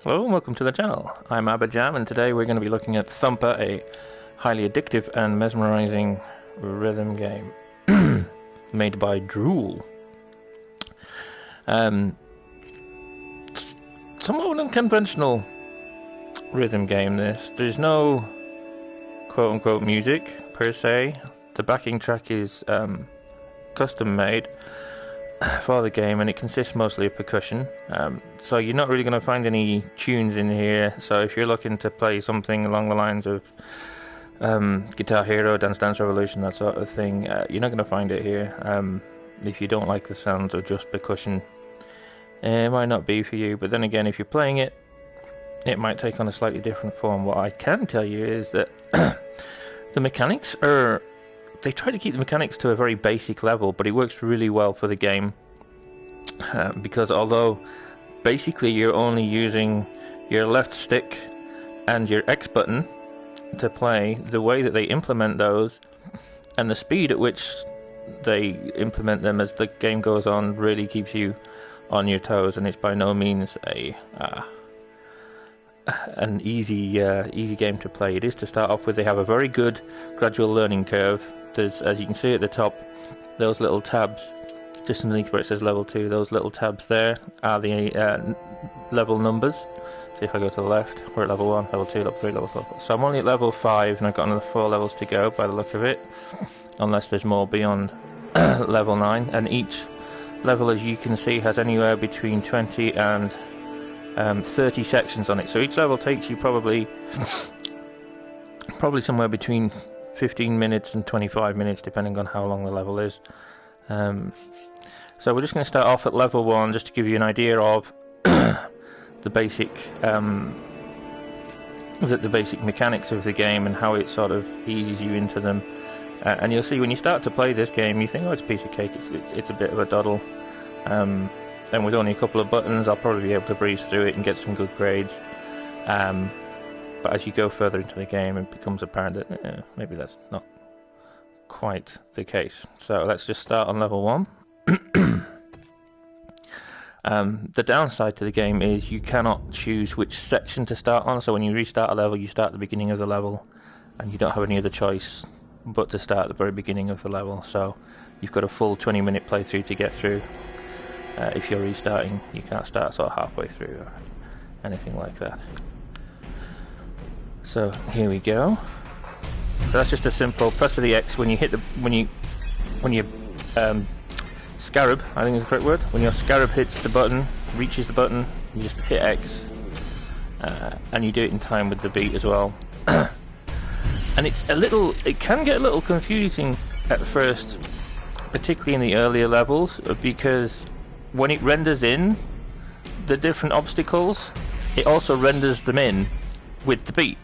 Hello and welcome to the channel. I'm Abberjam and today we're going to be looking at Thumper, a highly addictive and mesmerizing rhythm game made by Drool. Somewhat an unconventional rhythm game this. There's no quote-unquote music per se. The backing track is custom made for the game and it consists mostly of percussion, so you're not really going to find any tunes in here. So if you're looking to play something along the lines of Guitar Hero, Dance Revolution, that sort of thing, you're not going to find it here. If you don't like the sounds of just percussion, it might not be for you, but then again, if you're playing it, it might take on a slightly different form. What I can tell you is that the mechanics are... They try to keep the mechanics to a very basic level, but it works really well for the game, because although basically you're only using your left stick and your X button to play, the way that they implement those and the speed at which they implement them as the game goes on really keeps you on your toes, and it's by no means an easy game to play. It is to start off with. They have a very good gradual learning curve. There's, as you can see at the top, those little tabs just underneath where it says level 2, those little tabs there are the level numbers. So if I go to the left, we're at level 1, level 2, level 3, level 4. So I'm only at level 5 and I've got another 4 levels to go by the look of it, unless there's more beyond level 9. And each level, as you can see, has anywhere between 20 and 30 sections on it. So each level takes you probably somewhere between 15 minutes and 25 minutes, depending on how long the level is. So we're just going to start off at level 1, just to give you an idea of the basic mechanics of the game and how it sort of eases you into them. And you'll see when you start to play this game, you think, oh, it's a piece of cake. It's a bit of a doddle. And with only a couple of buttons, I'll probably be able to breeze through it and get some good grades. But as you go further into the game, it becomes apparent that maybe that's not quite the case. So let's just start on level 1. The downside to the game is you cannot choose which section to start on. So when you restart a level, you start at the beginning of the level, and you don't have any other choice but to start at the very beginning of the level. So you've got a full 20-minute playthrough to get through. If you're restarting, you can't start sort of halfway through or anything like that. So here we go. So that's just a simple press of the X when you hit the when your scarab, I think is the correct word. When your scarab hits the button, reaches the button, you just hit X, and you do it in time with the beat as well. And it can get a little confusing at first, particularly in the earlier levels, because when it renders in the different obstacles, it also renders them in with the beat.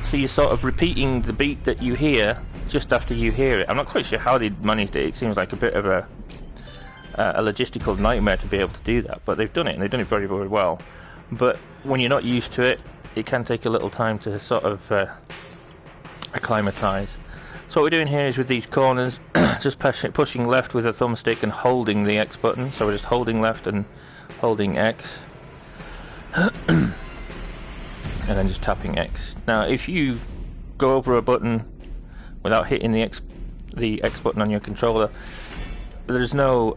So you're sort of repeating the beat that you hear just after you hear it. I'm not quite sure how they managed it. It seems like a bit of a logistical nightmare to be able to do that, but they've done it, and they've done it very, very well. But when you're not used to it, it can take a little time to sort of acclimatise. So what we're doing here is with these corners, just pushing left with a thumbstick and holding the X button. So we're just holding left and holding X. And then just tapping X. Now if you go over a button without hitting the X button on your controller, there's no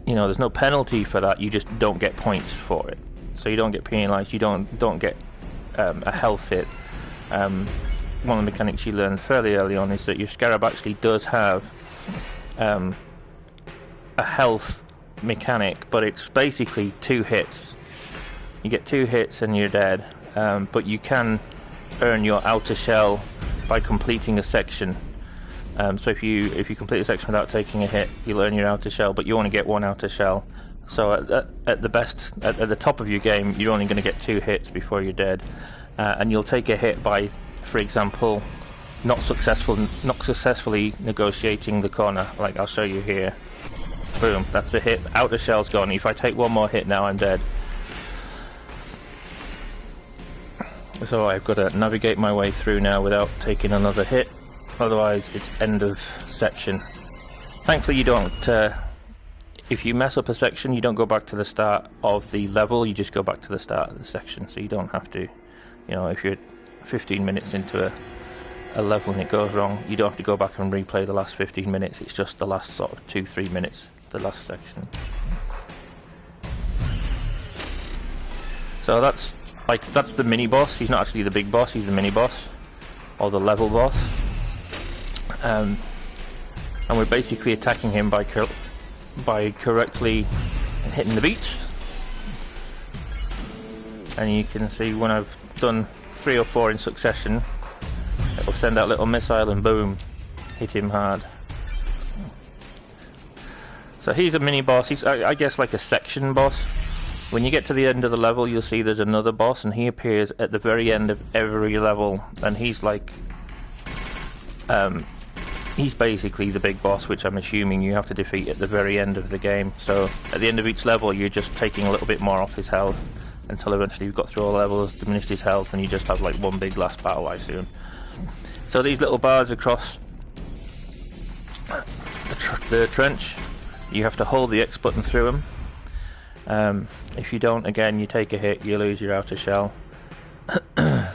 there's no penalty for that. You just don't get points for it. So you don't get penalized, you don't get a health hit. One of the mechanics you learn fairly early on is that your scarab actually does have a health mechanic, but it's basically 2 hits. You get 2 hits and you're dead, but you can earn your outer shell by completing a section. So if you complete a section without taking a hit, you'll earn your outer shell, but you only get 1 outer shell. So at the top of your game, you're only going to get 2 hits before you're dead, and you'll take a hit by, for example, not successfully negotiating the corner, like I'll show you here. Boom, that's a hit. Outer shell's gone. If I take 1 more hit now, I'm dead. So I've got to navigate my way through now without taking another hit, otherwise it's end of section. Thankfully you don't if you mess up a section, you don't go back to the start of the level, you just go back to the start of the section, so you don't have to, you know, if you're 15 minutes into a level and it goes wrong, you don't have to go back and replay the last 15 minutes, it's just the last sort of 2-3 minutes, the last section. So that's the mini boss. He's not actually the big boss, he's the mini boss, or the level boss. And we're basically attacking him by correctly hitting the beats. And you can see when I've done 3 or 4 in succession, it'll send out a little missile and boom, hit him hard. So he's a mini boss. He's, I guess, like a section boss. When you get to the end of the level, you'll see there's another boss, and he appears at the very end of every level, and he's like, he's basically the big boss, which I'm assuming you have to defeat at the very end of the game. So at the end of each level, you're just taking a little bit more off his health, until eventually you've got through all the levels, diminished his health, and you just have like one big last battle, I assume. So these little bars across the trench, you have to hold the X button through them. If you don't, again, you take a hit, you lose your outer shell. And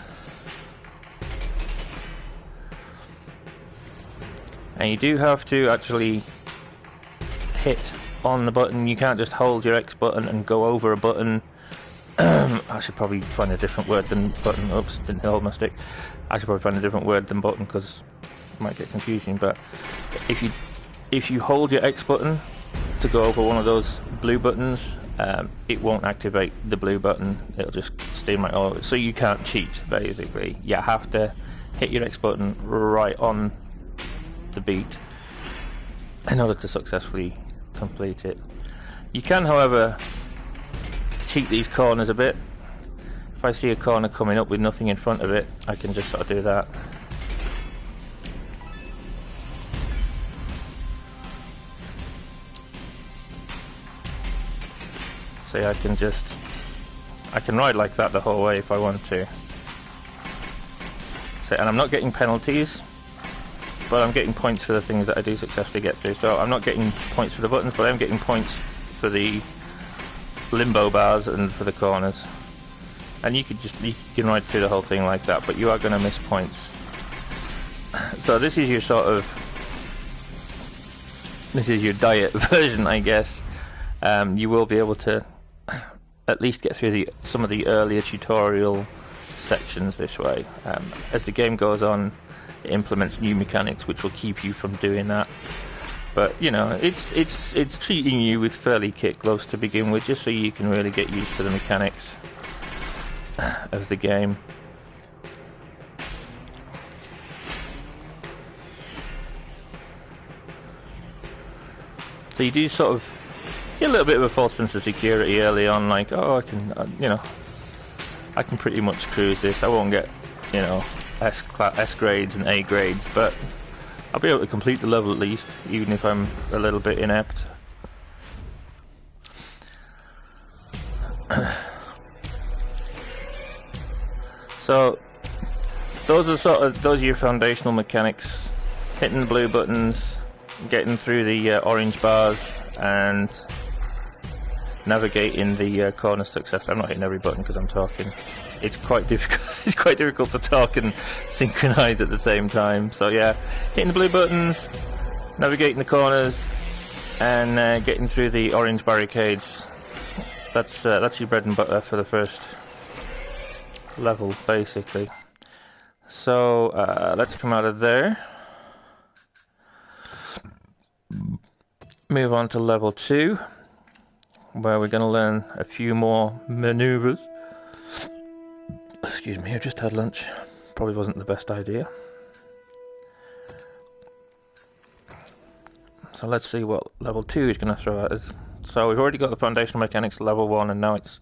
you do have to actually hit on the button. You can't just hold your X button and go over a button. I should probably find a different word than button. Oops, didn't hold my stick. I should probably find a different word than button because it might get confusing. But if you hold your X button to go over one of those blue buttons, it won't activate the blue button. It'll just stay right over it. So you can't cheat, basically. You have to hit your X button right on the beat in order to successfully complete it. You can, however, cheat these corners a bit. If I see a corner coming up with nothing in front of it, I can just sort of do that. See, I can ride like that the whole way if I want to. So, and I'm not getting penalties, but I'm getting points for the things that I do successfully get through. So I'm not getting points for the buttons, but I'm getting points for the limbo bars and for the corners. And you can ride through the whole thing like that, but you are going to miss points. So this is your diet version, I guess. You will be able to at least get through some of the earlier tutorial sections this way. As the game goes on, it implements new mechanics which will keep you from doing that. But you know, it's treating you with fairly kit gloves to begin with, just so you can really get used to the mechanics of the game. So you do sort of get a little bit of a false sense of security early on, like, oh, I can, I can pretty much cruise this. I won't get, S grades and A grades, but I'll be able to complete the level at least, even if I'm a little bit inept. So those are your foundational mechanics: hitting the blue buttons, getting through the orange bars, and navigating the corner success. I'm not hitting every button because I'm talking. It's quite difficult. It's quite difficult to talk and synchronize at the same time. So yeah, hitting the blue buttons, navigating the corners, and getting through the orange barricades. That's your bread and butter for the first level, basically. So let's come out of there. Move on to level 2, where we're going to learn a few more maneuvers. Excuse me, I've just had lunch. Probably wasn't the best idea. So let's see what level 2 is going to throw at us. So we've already got the foundational mechanics at level 1, and now it's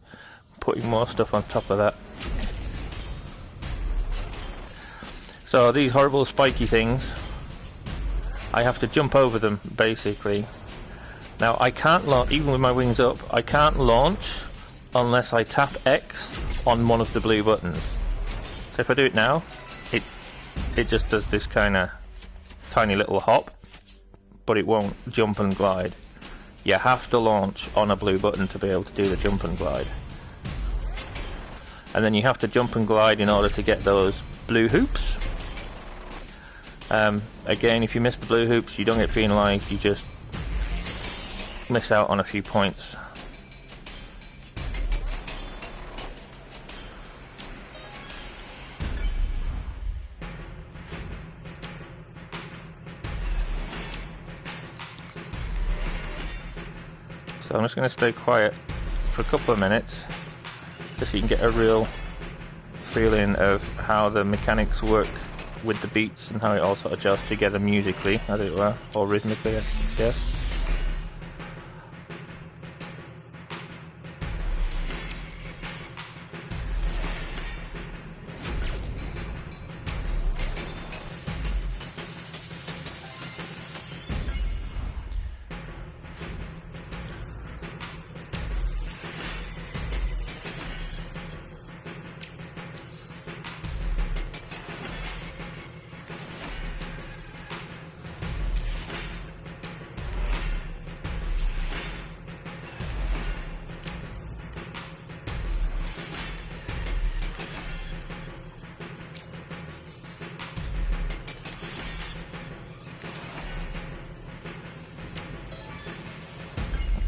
putting more stuff on top of that. So these horrible spiky things, I have to jump over them, basically. Now I can't launch, even with my wings up, I can't launch unless I tap X on one of the blue buttons. So if I do it now, it just does this kind of tiny little hop, but it won't jump and glide. you have to launch on a blue button to be able to do the jump and glide. And then you have to jump and glide in order to get those blue hoops. Again, if you miss the blue hoops, you don't get penalised, you just miss out on a few points. So I'm just going to stay quiet for a couple of minutes, just so you can get a real feeling of how the mechanics work with the beats and how it all sort of gels together musically, as it were, or rhythmically, I guess.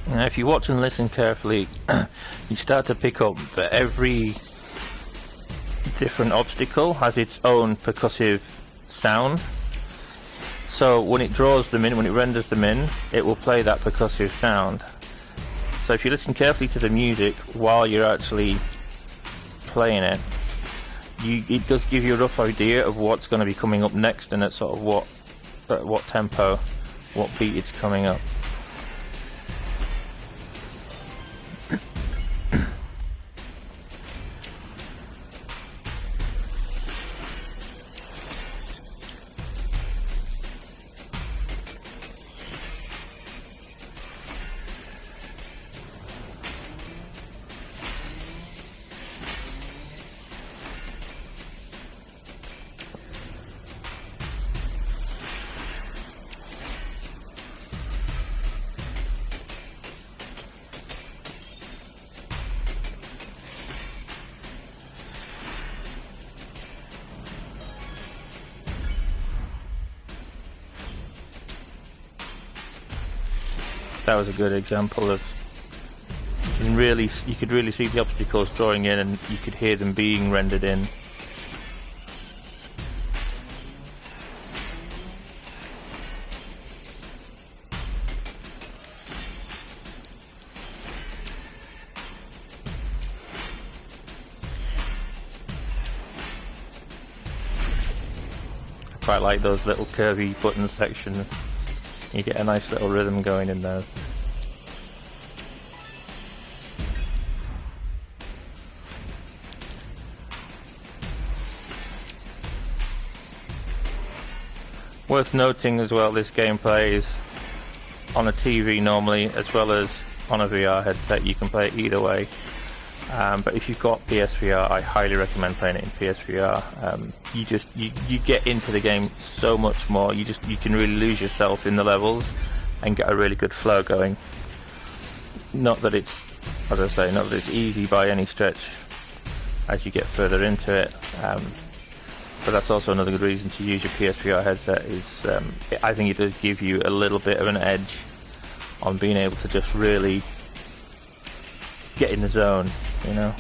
Now, if you watch and listen carefully, you start to pick up that every different obstacle has its own percussive sound. So when it draws them in, when it renders them in, it will play that percussive sound. So if you listen carefully to the music while you're actually playing it, it does give you a rough idea of what's going to be coming up next and at sort of what tempo, what beat it's coming up. That was a good example of you could really see the obstacles drawing in, and you could hear them being rendered in. I quite like those little curvy button sections. You get a nice little rhythm going in those. Worth noting as well, this game plays on a TV normally, as well as on a VR headset. You can play it either way. But if you've got PSVR, I highly recommend playing it in PSVR. You get into the game so much more. You can really lose yourself in the levels and get a really good flow going. Not that it's, as I say, not that it's easy by any stretch as you get further into it. But that's also another good reason to use your PSVR headset. I think it does give you a little bit of an edge on being able to just really get in the zone, you know.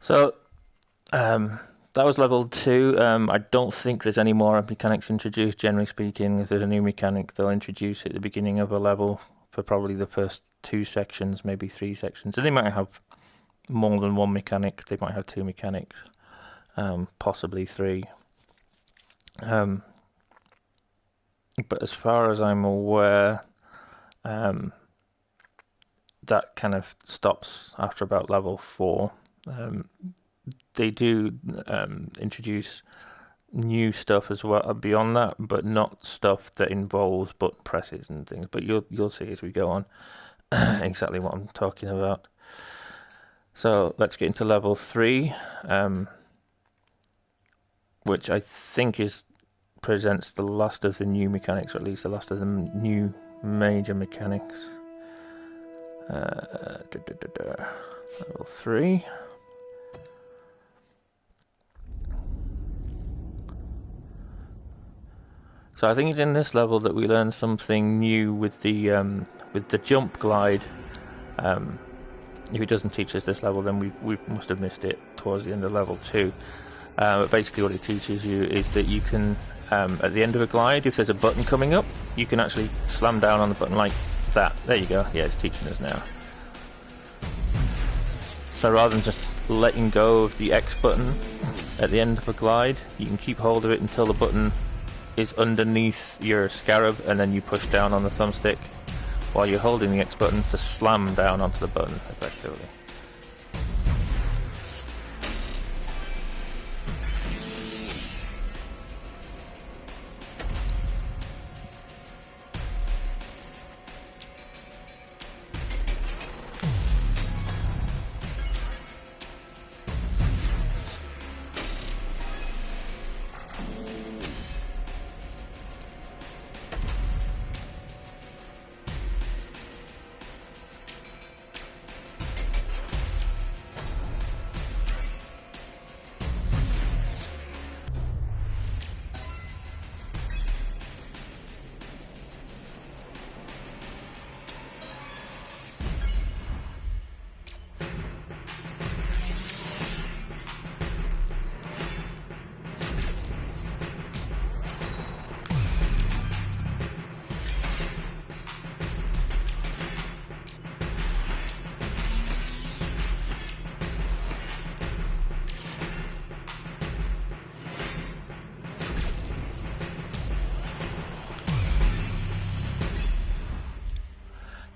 So, that was level 2. I don't think there's any more mechanics introduced, generally speaking. If there's a new mechanic, they'll introduce it at the beginning of a level for probably the first 2 sections, maybe 3 sections. And they might have more than one mechanic, they might have 2 mechanics. possibly 3. But as far as I'm aware, that kind of stops after about level 4. They do introduce new stuff as well beyond that, but not stuff that involves button presses and things. But you'll see as we go on exactly what I'm talking about. So let's get into level 3, which I think presents the last of the new mechanics, or at least the last of the new major mechanics. Level 3. So I think it's in this level that we learn something new with the jump glide. If it doesn't teach us this level, then we must have missed it towards the end of level 2. But basically what it teaches you is that you can, at the end of a glide, if there's a button coming up, you can actually slam down on the button like that. There you go. Yeah, it's teaching us now. So rather than just letting go of the X button at the end of a glide, you can keep hold of it until the button is underneath your scarab, and then you push down on the thumbstick while you're holding the X button to slam down onto the button effectively.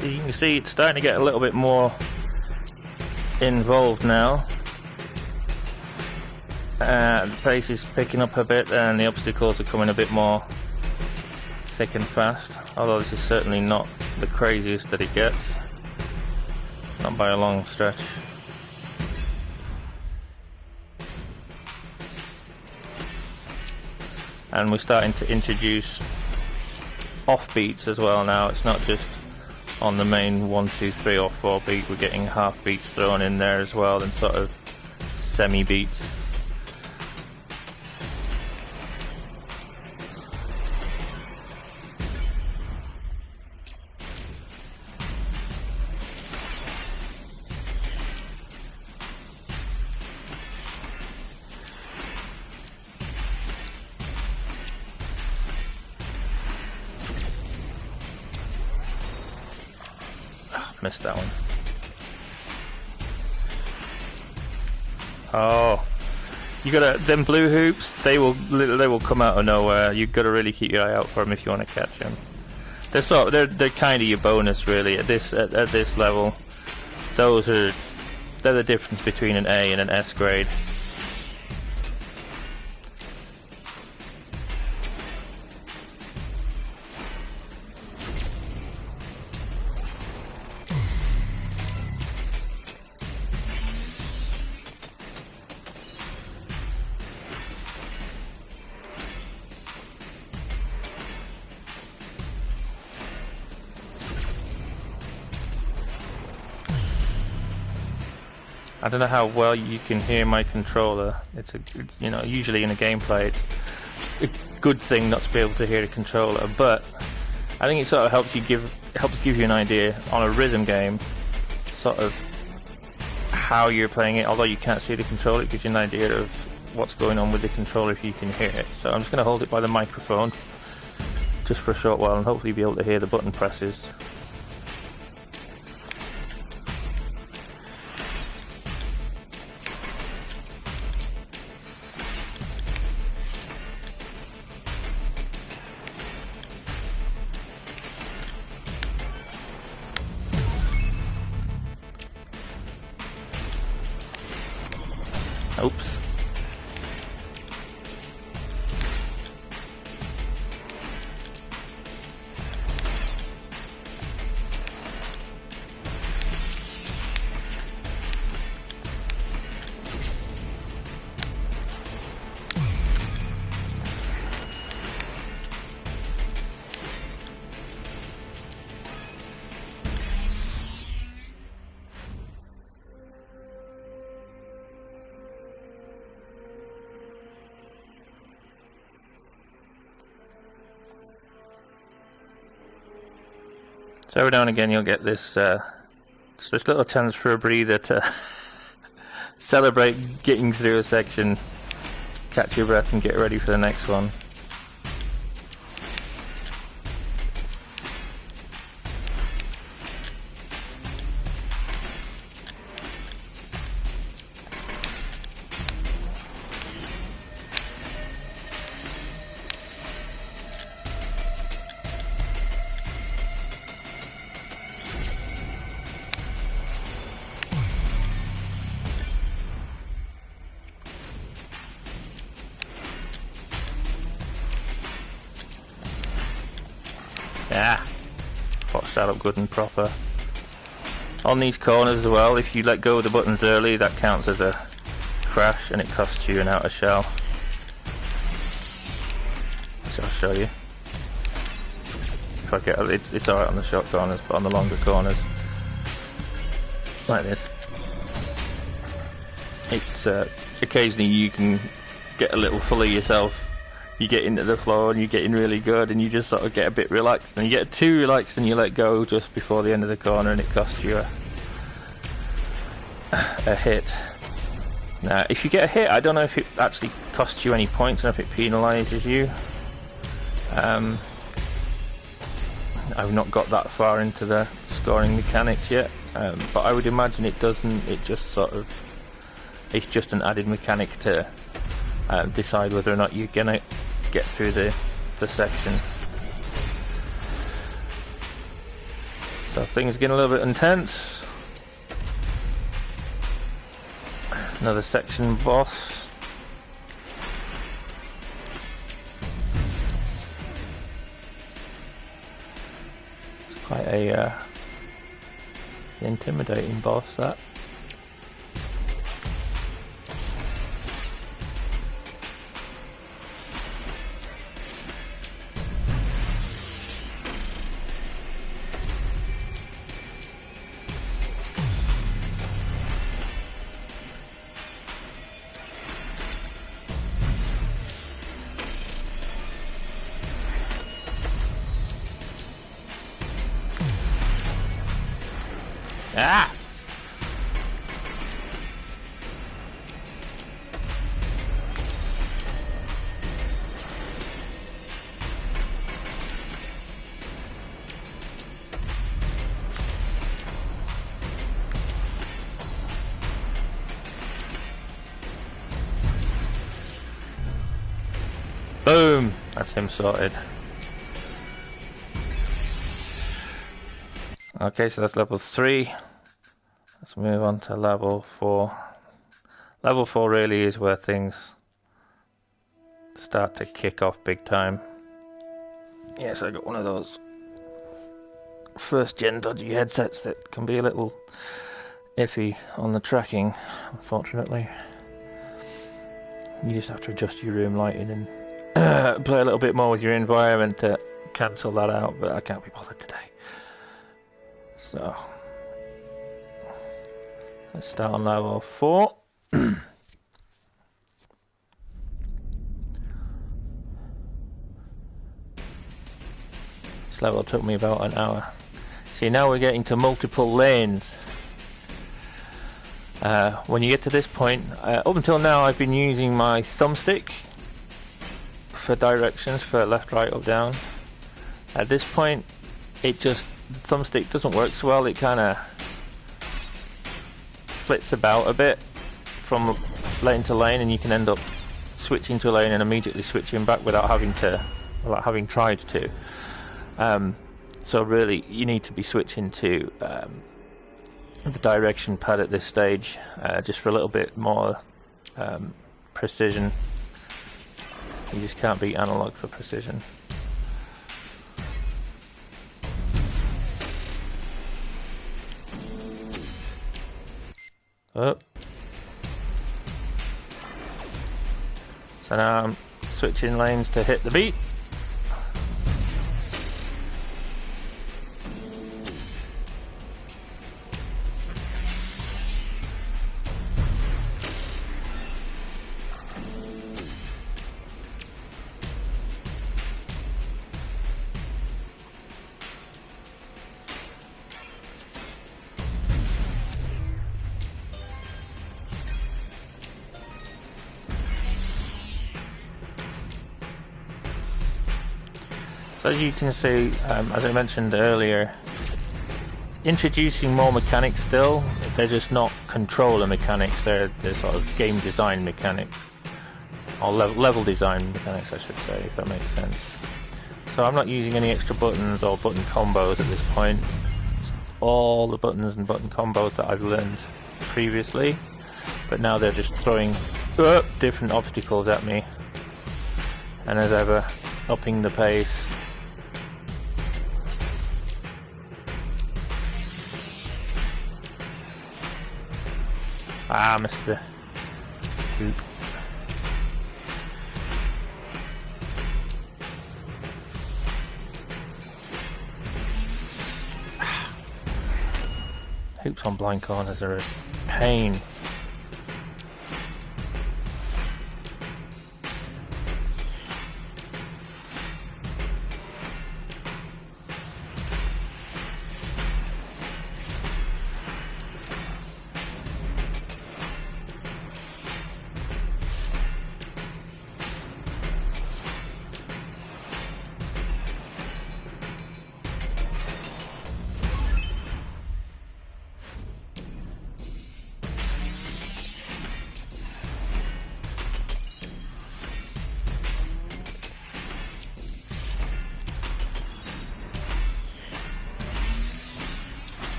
As you can see, it's starting to get a little bit more involved now. The pace is picking up a bit and the obstacles are coming a bit more thick and fast, although this is certainly not the craziest that it gets, not by a long stretch. And we're starting to introduce offbeats as well now. It's not just on the main 1, 2, 3 or 4 beat, we're getting half beats thrown in there as well, and sort of semi beats. Missed that one. Oh, you gotta, them blue hoops, they will come out of nowhere. You've got to really keep your eye out for them if you want to catch them. They're kind of your bonus really at this level. They're the difference between an A and an S grade. I don't know how well you can hear my controller. It's you know, usually in a gameplay it's a good thing not to be able to hear the controller, but I think it sort of helps give you an idea on a rhythm game, sort of how you're playing it. Although you can't see the controller, it gives you an idea of what's going on with the controller if you can hear it. So I'm just going to hold it by the microphone just for a short while and hopefully be able to hear the button presses. Oops. So every now and again you'll get this just this little chance for a breather to celebrate getting through a section, catch your breath and get ready for the next one. Yeah, botched that up good and proper. On these corners as well, if you let go of the buttons early, that counts as a crash and it costs you an outer shell. Which I'll show you. If I get it's alright on the short corners, but on the longer corners, like this, it's occasionally you can get a little full of yourself. You get into the flow and you're getting really good and you just sort of get a bit relaxed, and you get too relaxed and you let go just before the end of the corner and it costs you a hit. Now if you get a hit, I don't know if it actually costs you any points or if it penalises you. I've not got that far into the scoring mechanics yet, but I would imagine it doesn't. It just sort of, it's just an added mechanic to decide whether or not you're gonna get through the section. So things are getting a little bit intense. Another section boss. It's quite a intimidating boss, that. Ah! Boom! That's him sorted. Okay, so that's level 3. Let's move on to level 4. Level 4 really is where things start to kick off big time. Yes, I got one of those first gen dodgy headsets that can be a little iffy on the tracking, unfortunately. You just have to adjust your room lighting and play a little bit more with your environment to cancel that out, but I can't be bothered today. So let's start on level 4. This level took me about an hour. See, now we're getting to multiple lanes. When you get to this point, up until now I've been using my thumbstick for directions, for left, right, up, down. At this point, it just, the thumbstick doesn't work so well. It kind of flits about a bit from lane to lane, and you can end up switching to a lane and immediately switching back without having tried to. So really, you need to be switching to the direction pad at this stage, just for a little bit more precision. You just can't beat analog for precision. Oh. So now I'm switching lanes to hit the beat. So as you can see, as I mentioned earlier, introducing more mechanics still. They're just not controller mechanics, they're sort of game design mechanics. Or level design mechanics, I should say, if that makes sense. So I'm not using any extra buttons or button combos at this point. Just all the buttons and button combos that I've learned previously. But now they're just throwing different obstacles at me. And as ever, upping the pace. Ah, missed the hoop. Hoops on blind corners are a pain.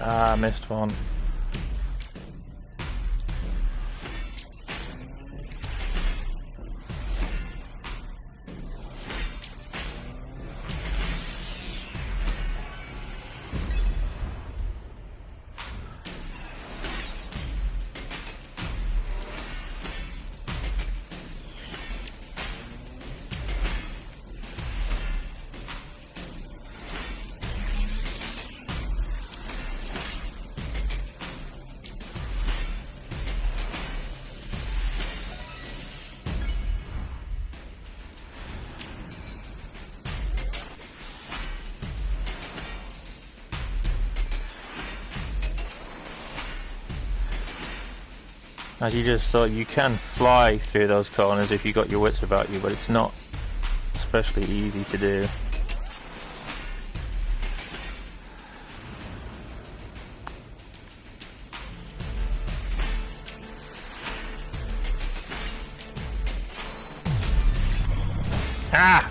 Ah, missed one. As you just thought, you can fly through those corners if you got your wits about you, but it's not especially easy to do. Ah!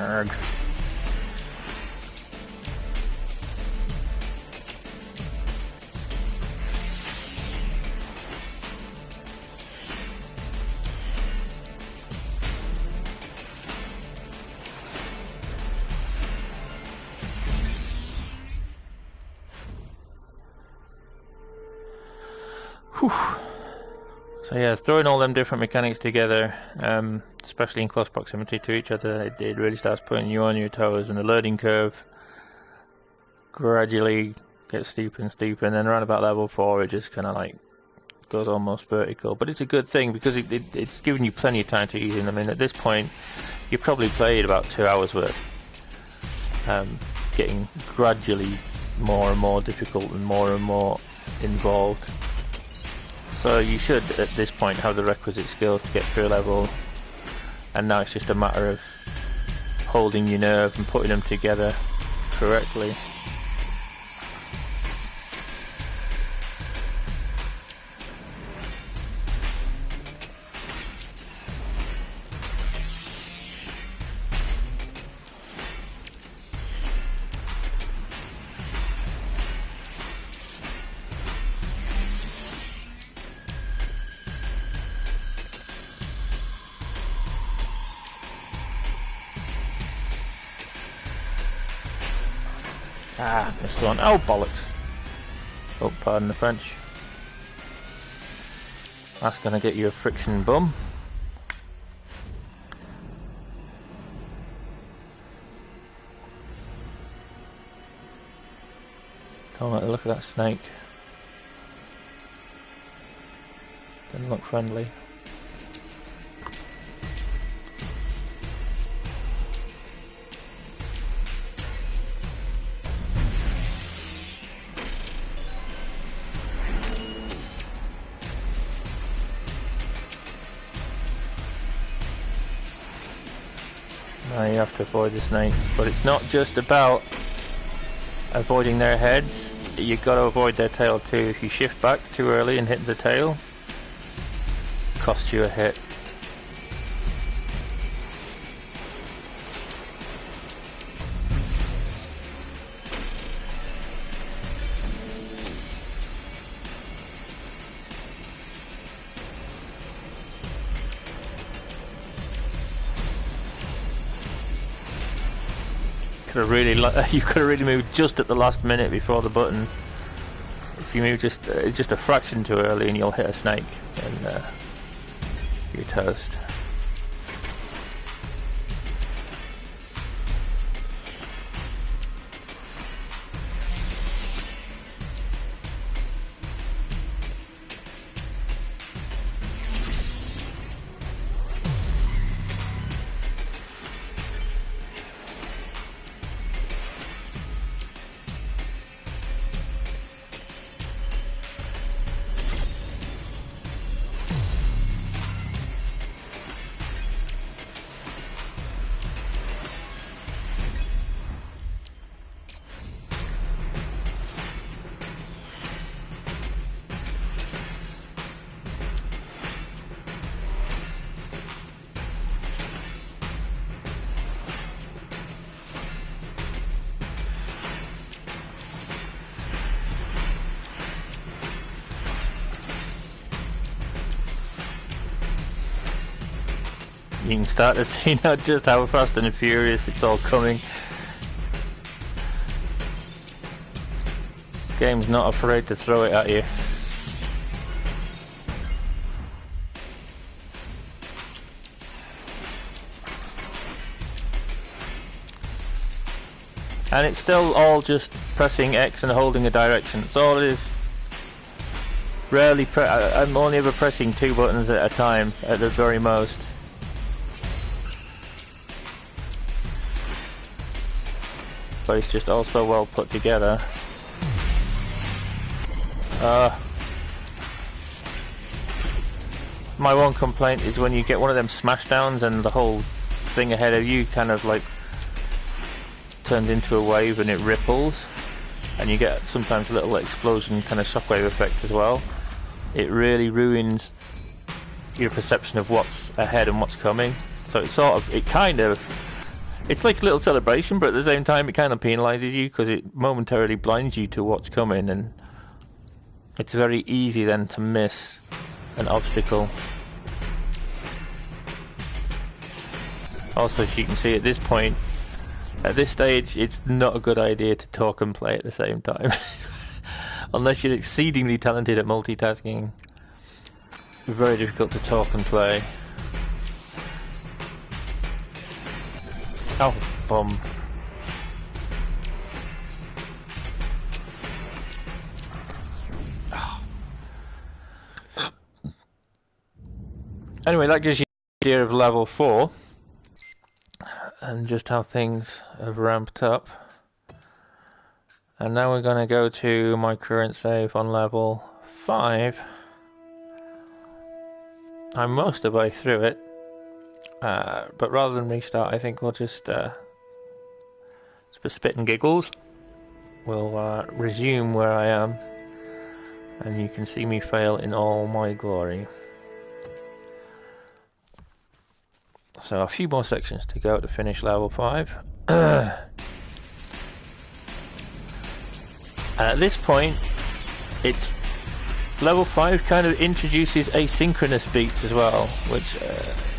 Arg. Whew. So yeah, throwing all them different mechanics together, especially in close proximity to each other, it really starts putting you on your toes, and the learning curve gradually gets steeper and steeper, and then around about level 4 it just kind of like goes almost vertical. But it's a good thing because it's giving you plenty of time to ease in. I mean, at this point you probably played about 2 hours worth, getting gradually more and more difficult and more involved. So you should at this point have the requisite skills to get through a level, and now it's just a matter of holding your nerve and putting them together correctly. Ah, missed one. Oh, bollocks. Oh, pardon the French. That's gonna get you a friction bum. Don't like the look of that snake. Doesn't look friendly. Now you have to avoid the snakes, but it's not just about avoiding their heads, you've got to avoid their tail too. If you shift back too early and hit the tail, it costs you a hit. You could have really moved just at the last minute before the button. If you move it's just a fraction too early, and you'll hit a snake, and you're toast. You can start to see now just how fast and furious it's all coming. Game's not afraid to throw it at you. And it's still all just pressing X and holding a direction. That's all it is. Rarely I'm only ever pressing 2 buttons at a time at the very most. But it's just all so well put together. My one complaint is when you get one of them smashdowns and the whole thing ahead of you kind of like turns into a wave and it ripples, and you get sometimes a little explosion kind of shockwave effect as well. It really ruins your perception of what's ahead and what's coming. So it's it's like a little celebration, but at the same time it kind of penalises you because it momentarily blinds you to what's coming, and it's very easy then to miss an obstacle. Also, as you can see at this point, at this stage, it's not a good idea to talk and play at the same time. Unless you're exceedingly talented at multitasking. Very difficult to talk and play. Oh, bum. Anyway, that gives you an idea of level 4 and just how things have ramped up. And now we're going to go to my current save on level 5. I'm most of the way through it, but rather than restart, I think we'll just for spit and giggles, we'll resume where I am, and you can see me fail in all my glory. So a few more sections to go to finish level 5. At this point, it's level 5 kind of introduces asynchronous beats as well, which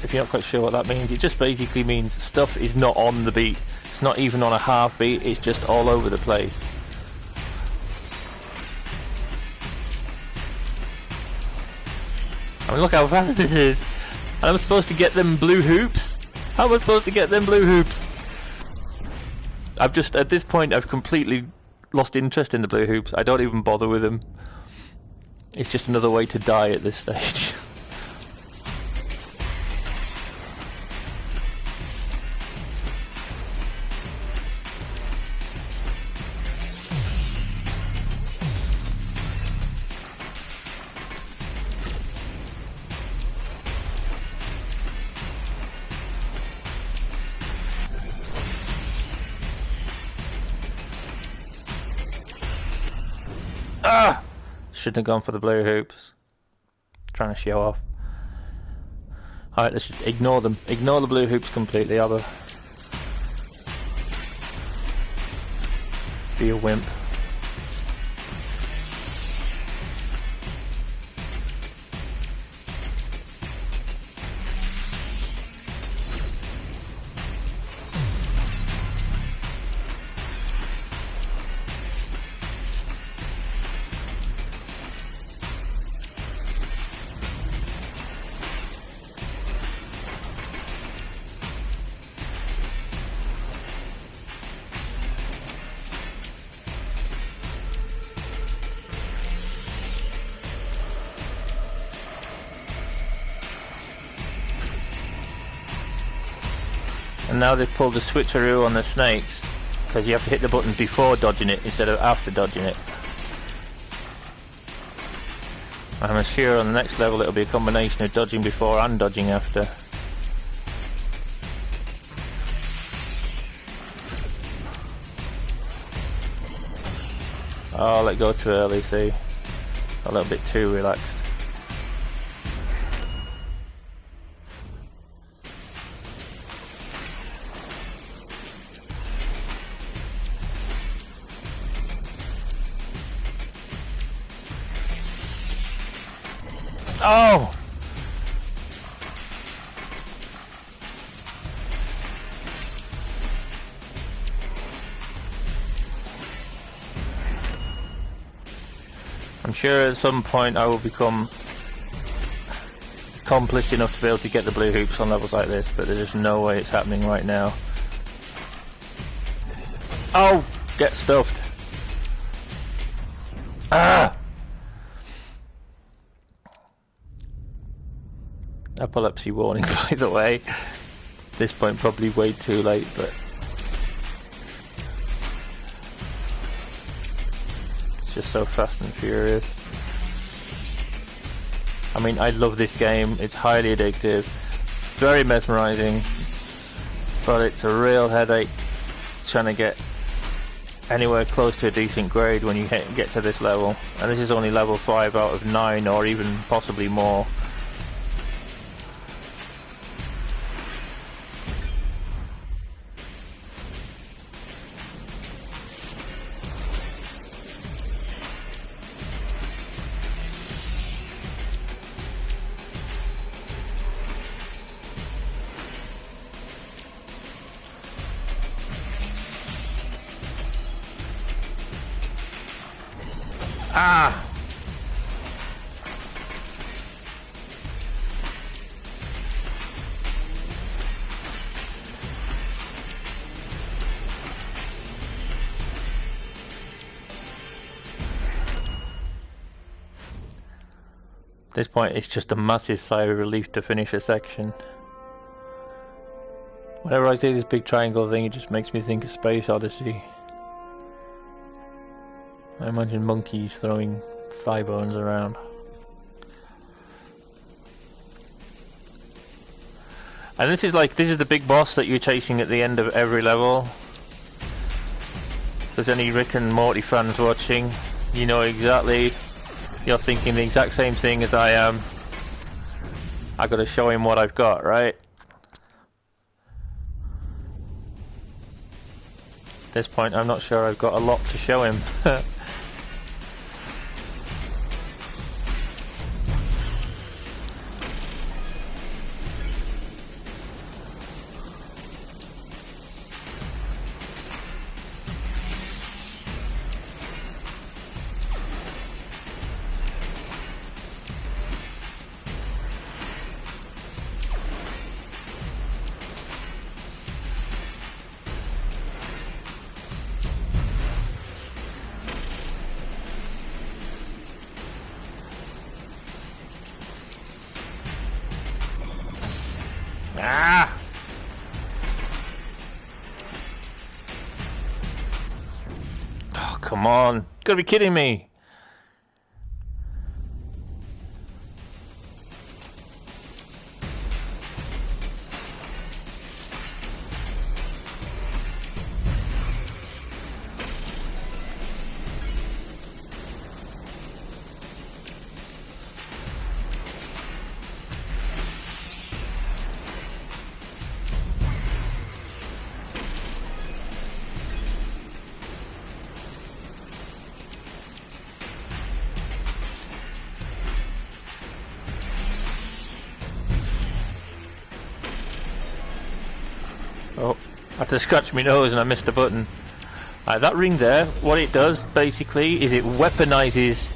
if you're not quite sure what that means, it just basically means stuff is not on the beat. It's not even on a half beat, it's just all over the place. I mean, look how fast this is. And I'm supposed to get them blue hoops? How am I supposed to get them blue hoops? I've just, at this point, I've completely lost interest in the blue hoops. I don't even bother with them. It's just another way to die at this stage. Ah! Shouldn't have gone for the blue hoops. Trying to show off. Alright, let's just ignore them. Ignore the blue hoops completely, Abba. Be a wimp. And now they've pulled the switcheroo on the snakes, because you have to hit the button before dodging it instead of after dodging it. I'm sure on the next level it'll be a combination of dodging before and dodging after. Oh, I let go too early, see? A little bit too relaxed. Oh! I'm sure at some point I will become accomplished enough to be able to get the blue hoops on levels like this, but there's just no way it's happening right now. Oh! Get stuffed. Ah! Epilepsy warning, by the way. At this point probably way too late, but it's just so fast and furious. I mean, I love this game. It's highly addictive, very mesmerizing, but it's a real headache trying to get anywhere close to a decent grade when you get to this level. And this is only level 5 out of 9, or even possibly more. Ah! At this point, it's just a massive sigh of relief to finish a section. Whenever I see this big triangle thing, it just makes me think of Space Odyssey. I imagine monkeys throwing thigh bones around. And this is the big boss that you're chasing at the end of every level. If there's any Rick and Morty fans watching, you know exactly, you're thinking the exact same thing as I am. I gotta show him what I've got, right? At this point, I'm not sure I've got a lot to show him. Ah! Oh, come on. You gotta be kidding me. Oh, I had to scratch my nose and I missed the button. That ring there, what it does basically is it weaponizes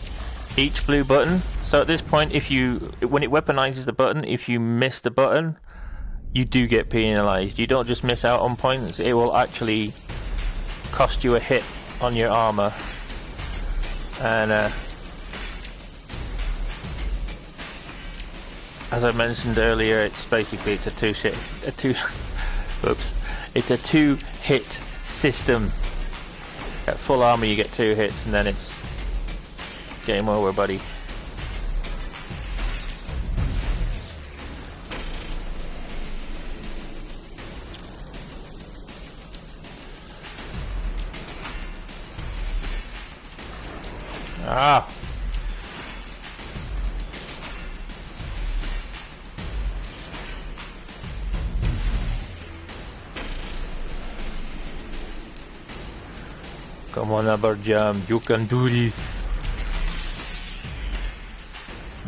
each blue button. So at this point, when it weaponizes the button, if you miss the button, you do get penalized. You don't just miss out on points, it will actually cost you a hit on your armor. And as I mentioned earlier, it's a two-hit system. At full armor you get 2 hits and then it's game over, buddy. Ah! Come on, Abberjam, you can do this.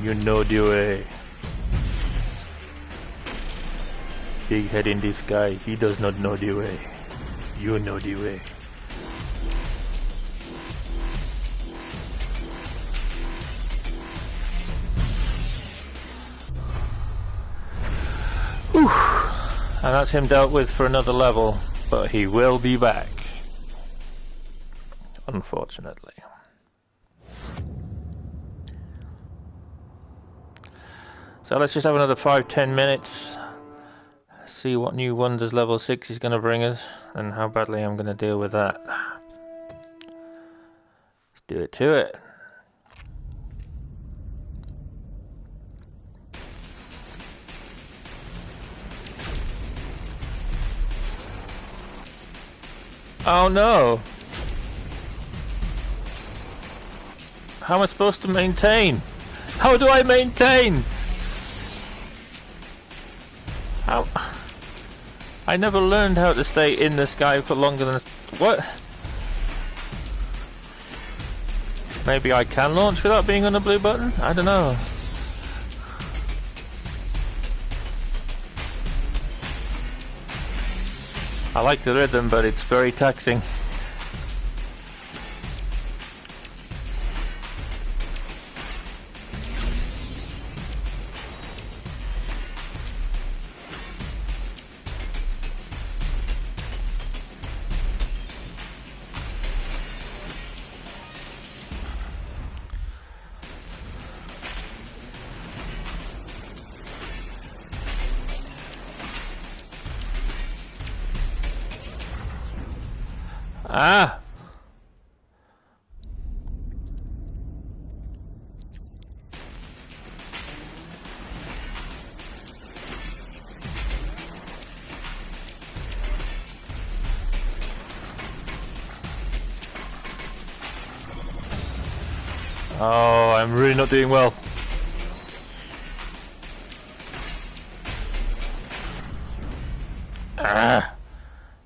You know the way. Big head in the sky, he does not know the way. You know the way. Whew. And that's him dealt with for another level, but he will be back. Unfortunately. So let's just have another 5-10 minutes, see what new wonders level 6 is going to bring us and how badly I'm going to deal with that. Let's do it to it. Oh no! How am I supposed to maintain? How do I maintain? How? I never learned how to stay in the sky for longer than... What? Maybe I can launch without being on the blue button? I don't know. I like the rhythm, but it's very taxing. Ah! Oh, I'm really not doing well. Ah!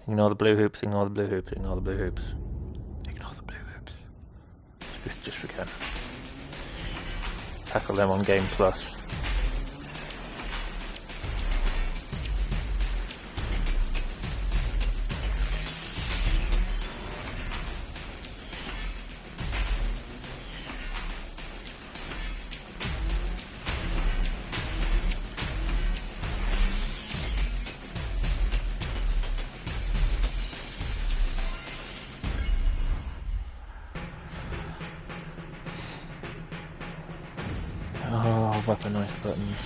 Ignore the blue hoops, ignore the blue hoops, ignore the blue hoops. Ignore the blue hoops. Just forget. Tackle them on Game Plus. Oh, weaponized buttons.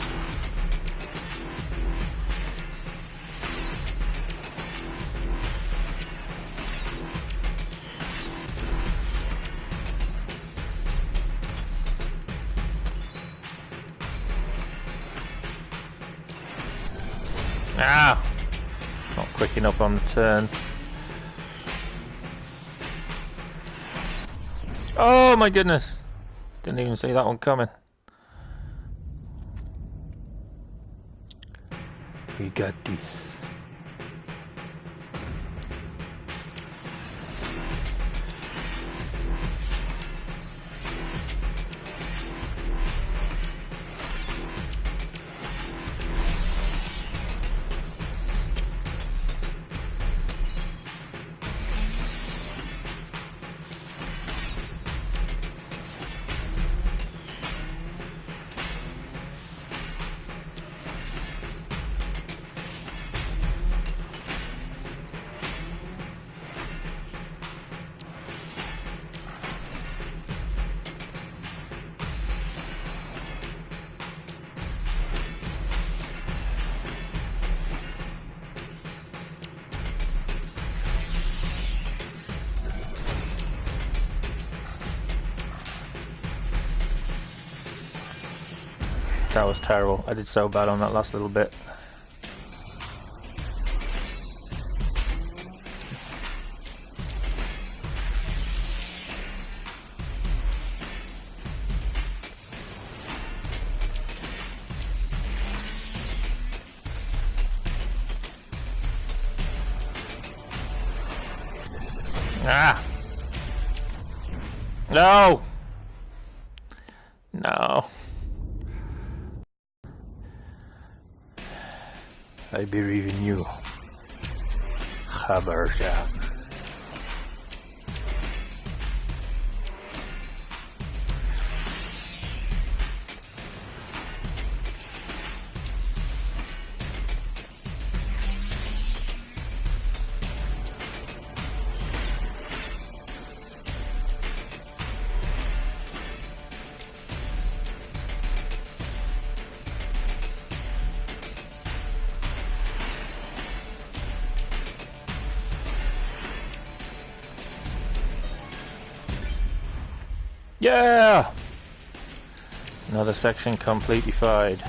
Ah! Not quick enough on the turn. Oh my goodness! Didn't even see that one coming. We got this. That was terrible. I did so bad on that last little bit. Ah! No! No. I believe in you, Abberjam. Yeah! Another section completely fired.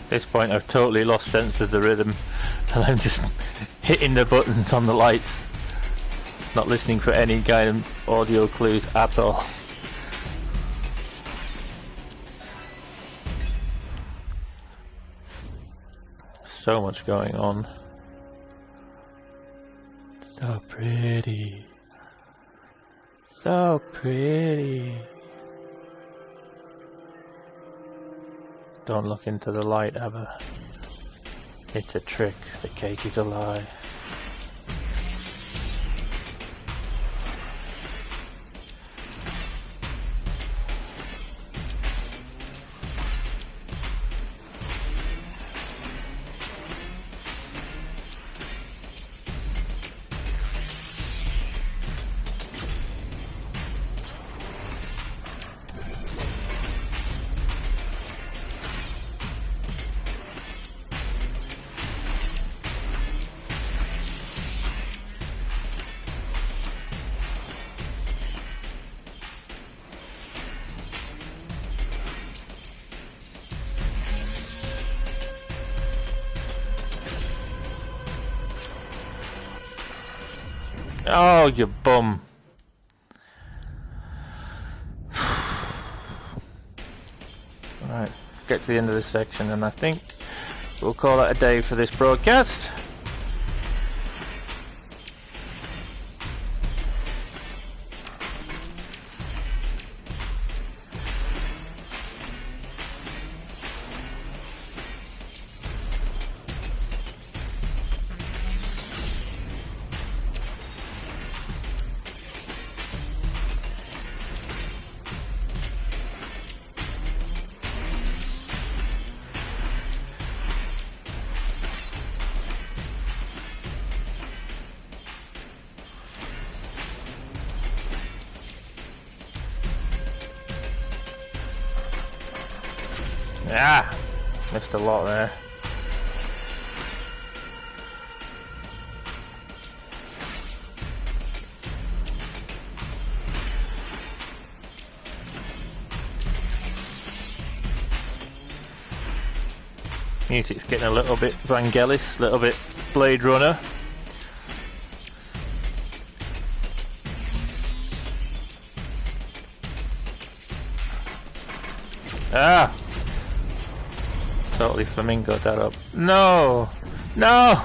At this point I've totally lost sense of the rhythm and I'm just hitting the buttons on the lights, not listening for any kind of audio clues at all. So much going on. So pretty. So pretty. Don't look into the light, Abba. It's a trick. The cake is a lie. Oh, you bum. Alright, get to the end of this section and I think we'll call it a day for this broadcast. Ah, missed a lot there. Music's getting a little bit Vangelis, a little bit Blade Runner. Ah! Totally flamingoed that up. No! No!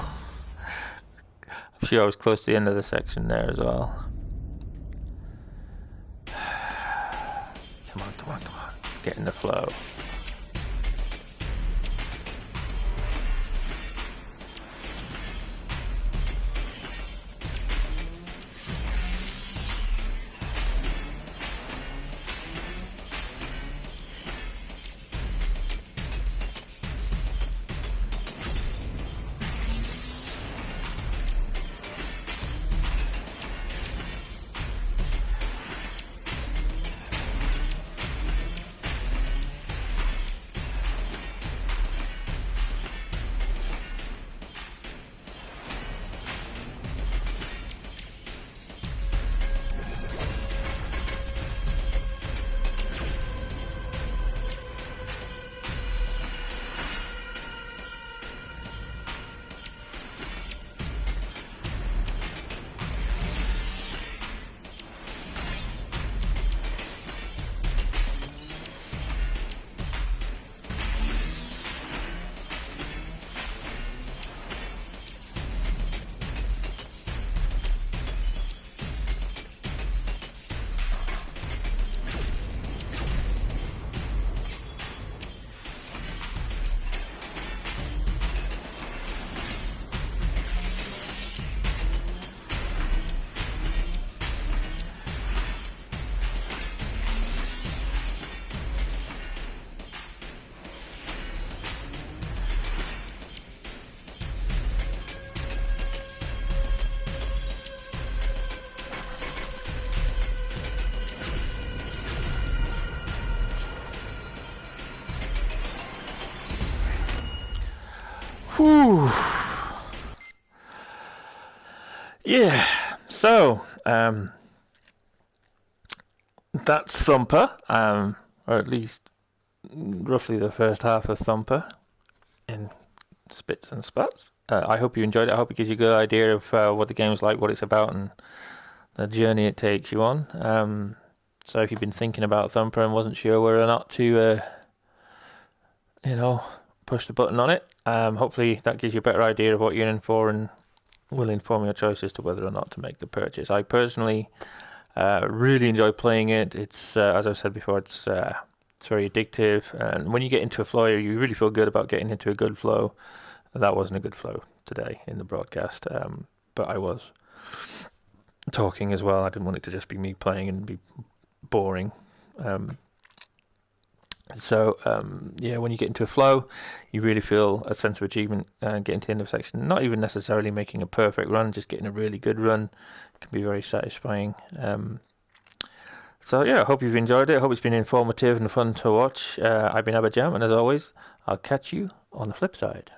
I'm sure I was close to the end of the section there as well. Come on, come on, come on. Get in the flow. Whew. Yeah, so that's Thumper, or at least roughly the first half of Thumper in spits and spats. I hope you enjoyed it. I hope it gives you a good idea of what the game's like, what it's about, and the journey it takes you on. So if you've been thinking about Thumper and wasn't sure whether or not to, push the button on it, hopefully that gives you a better idea of what you're in for and will inform your choice as to whether or not to make the purchase. I personally really enjoy playing it. It's as I've said before, it's very addictive, and when you get into a flow, you really feel good about getting into a good flow. That wasn't a good flow today in the broadcast, but I was talking as well. I didn't want it to just be me playing and be boring. So when you get into a flow, you really feel a sense of achievement getting to the end of a section. Not even necessarily making a perfect run, just getting a really good run can be very satisfying. So I hope you've enjoyed it. I hope it's been informative and fun to watch. I've been Abberjam, and as always, I'll catch you on the flip side.